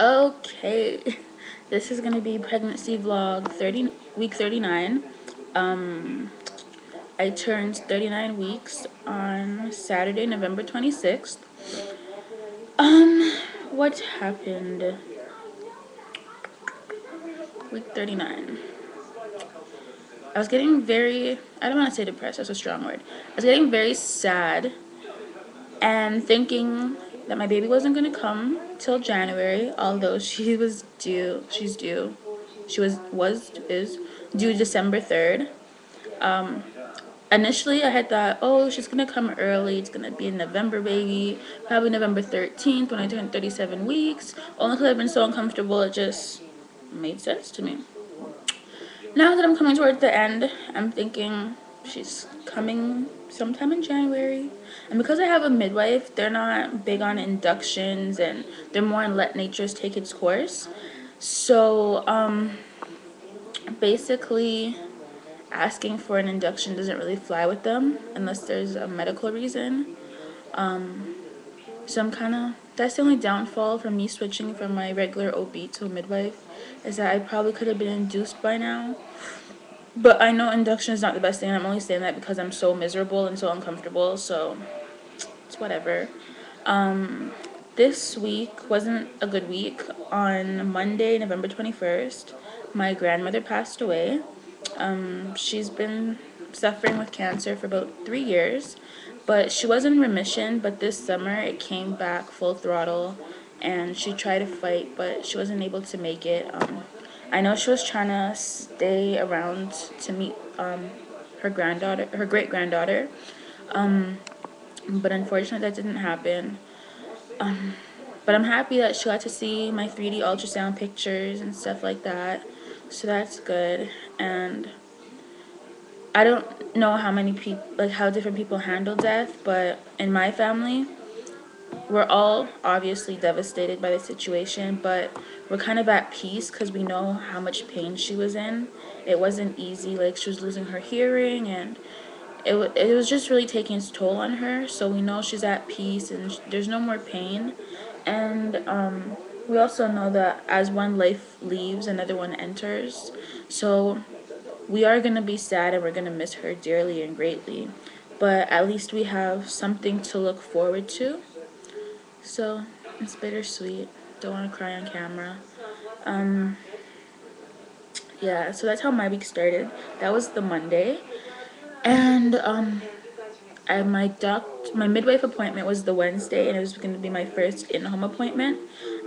Okay, this is gonna be pregnancy vlog week 39. I turned 39 weeks on Saturday, November 26th. What happened? Week 39. I was getting I don't want to say depressed, that's a strong word. I was getting very sad and thinking that my baby wasn't gonna come till January, although she's due. She is due December 3rd. Initially, I had thought, oh, she's gonna come early. It's gonna be a November baby, probably November 13th when I turn 37 weeks. Only because I've been so uncomfortable, it just made sense to me. Now that I'm coming towards the end, I'm thinking she's coming sometime in January. And because I have a midwife, they're not big on inductions and they're more on let nature take its course. So, basically, asking for an induction doesn't really fly with them unless there's a medical reason. So that's the only downfall from me switching from my regular OB to a midwife, is that I probably could have been induced by now. But I know induction is not the best thing, and I'm only saying that because I'm so miserable and so uncomfortable, so it's whatever. This week wasn't a good week. On Monday, November 21st, my grandmother passed away. She's been suffering with cancer for about 3 years, but she was in remission, but this summer it came back full throttle, and she tried to fight, but she wasn't able to make it. I know she was trying to stay around to meet her great granddaughter, but unfortunately that didn't happen. But I'm happy that she got to see my 3D ultrasound pictures and stuff like that, so that's good. And I don't know how different people handle death, but in my family, we're all obviously devastated by the situation, but we're kind of at peace because we know how much pain she was in. It wasn't easy. Like, she was losing her hearing, and it was just really taking its toll on her. So we know she's at peace, and there's no more pain. And we also know that as one life leaves, another one enters. So we are going to be sad, and we're going to miss her dearly and greatly. But at least we have something to look forward to. So it's bittersweet. Don't want to cry on camera. Yeah, so that's how my week started. That was the Monday. And my midwife appointment was the Wednesday, and it was going to be my first in-home appointment.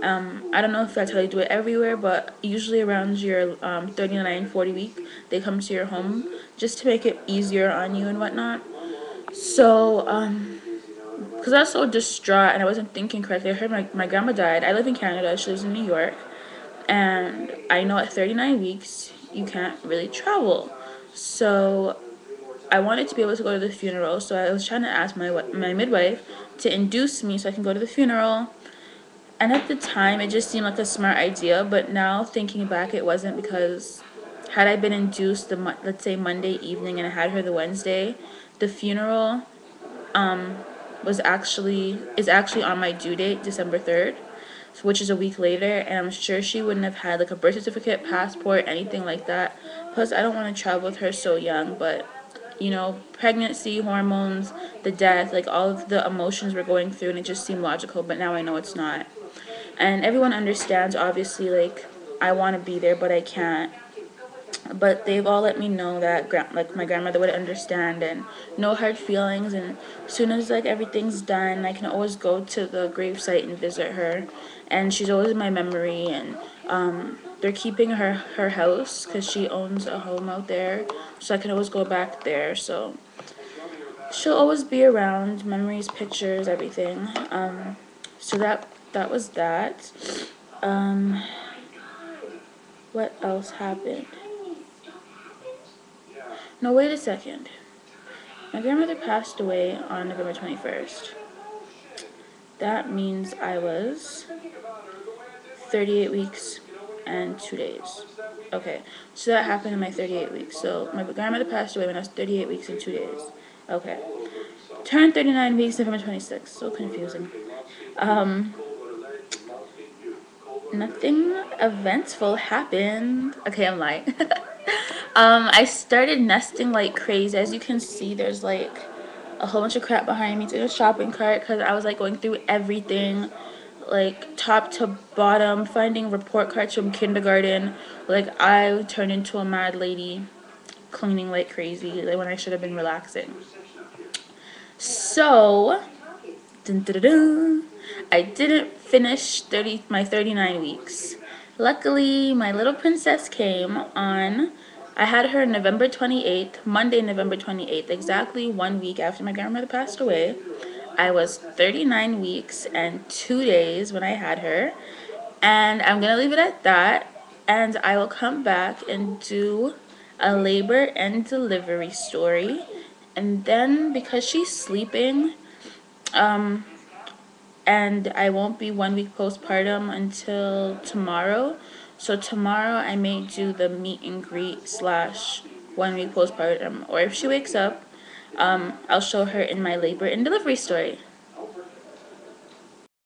I don't know if that's how they do it everywhere, but usually around your 39, 40 week, they come to your home just to make it easier on you and whatnot. So, because I was so distraught and I wasn't thinking correctly, I heard my grandma died. I live in Canada, she lives in New York, and I know at 39 weeks, you can't really travel. So I wanted to be able to go to the funeral, so I was trying to ask my midwife to induce me so I can go to the funeral. And at the time, it just seemed like a smart idea, but now thinking back, it wasn't, because had I been induced let's say Monday evening and I had her the Wednesday, the funeral is actually on my due date, December 3rd, which is a week later, and I'm sure she wouldn't have had like a birth certificate, passport, anything like that. Plus, I don't want to travel with her so young, but pregnancy, hormones, the death, like all of the emotions we're going through, and it just seemed logical, but now I know it's not. And everyone understands, obviously, like, I want to be there, but I can't. But they've all let me know that my grandmother would understand, and no hard feelings, and as soon as like everything's done, I can always go to the gravesite and visit her, and she's always in my memory. And they're keeping her house because she owns a home out there, so I can always go back there. So she'll always be around, memories, pictures, everything. So that was that. What else happened? No, wait a second. My grandmother passed away on November 21st. That means I was 38 weeks and 2 days. Okay, so that happened in my 38 weeks. So my grandmother passed away when I was 38 weeks and 2 days. Okay. Turned 39 weeks November 26th. So confusing. Nothing eventful happened. Okay, I'm lying. I started nesting like crazy. As you can see, there's like a whole bunch of crap behind me. It's in a shopping cart because I was like going through everything, like top to bottom, finding report cards from kindergarten. Like I turned into a mad lady, cleaning like crazy, like when I should have been relaxing. So, dun, dun, dun, dun, I didn't finish my 39 weeks. Luckily, my little princess came on. I had her November 28th, Monday, November 28th, exactly 1 week after my grandmother passed away. I was 39 weeks and 2 days when I had her. And I'm going to leave it at that. And I will come back and do a labor and delivery story. And then because she's sleeping, and I won't be 1 week postpartum until tomorrow. So tomorrow I may do the meet and greet / 1 week postpartum. Or if she wakes up, I'll show her in my labor and delivery story.